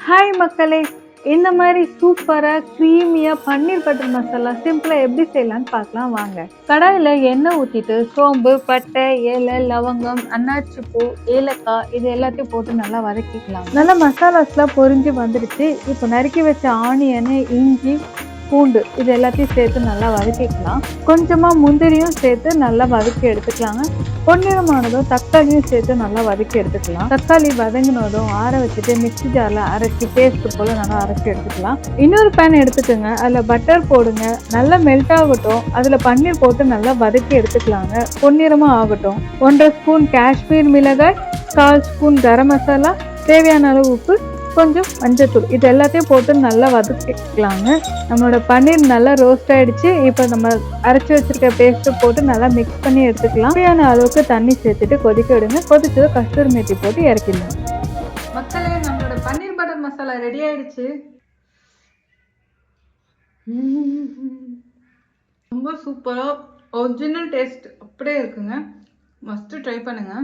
Hi மக்களே! இந்த மாரி சூப்பரா, க்ரீமியா பன்னீர் பட்டர் மசாலா சிம்பிளா எப்படி செய்யலான்னு பார்க்கலாம் வாங்க. கடாயில எண்ணெய் ஊத்திட்டு, சோம்பு, பட்டை, ஏல, லவங்கம், அன்னாச்சி பூ, ஏலக்காய் இது எல்லாத்தையும் போட்டு நல்லா வதக்கிக்கலாம். நல்லா மசாலாஸ்லாம் பொரிஞ்சு வந்துடுச்சு. இப்போ நறுக்கி வச்ச ஆனியனு, இஞ்சி, பூண்டு இது எல்லாத்தையும் சேர்த்து நல்லா வதக்கிக்கலாம். கொஞ்சமா முந்திரியும் சேர்த்து நல்லா வதக்கி எடுத்துக்கலாங்க. பொன்னிறமானதும் தக்காளியும் சேர்த்து நல்லா வதக்கி எடுத்துக்கலாம். தக்காளி வதங்கினதும் ஆற வச்சுட்டு மிக்ஸி ஜார்ல அரைச்சி பேஸ்ட் போல நல்லா அரைச்சி எடுத்துக்கலாம். இன்னொரு பேன் எடுத்துக்கோங்க. அதில் பட்டர் போடுங்க. நல்லா மெல்ட் ஆகட்டும். அதில் பன்னீர் போட்டு நல்லா வதக்கி எடுத்துக்கலாங்க. பொன்னிறமா ஆகட்டும். 1.5 ஸ்பூன் காஷ்மீர் மிளகாய், 1/4 ஸ்பூன் கரம் மசாலா, தேவையான அளவு உப்பு, கொஞ்சம் மஞ்சத்தூள் இது எல்லாத்தையும் போட்டு நல்லா வதக்கிக்கலாங்க. நம்மளோட பன்னீர் நல்லா ரோஸ்ட் ஆயிடுச்சு. இப்போ நம்ம அரைச்சி வச்சிருக்க பேஸ்ட்டு போட்டு நல்லா மிக்ஸ் பண்ணி எடுத்துக்கலாம். தேவையான அளவுக்கு தண்ணி சேர்த்துட்டு கொதிக்க விடுங்க. கொதிச்சதும் கஸ்தூரி மேத்தி போட்டு இறக்கிடலாம். மக்களே, நம்மளோட பன்னீர் பட்டர் மசாலா ரெடி ஆயிடுச்சு. ரொம்ப சூப்பராக ஒரிஜினல் டேஸ்ட் அப்படியே இருக்குங்க. மஸ்ட்டு ட்ரை பண்ணுங்க.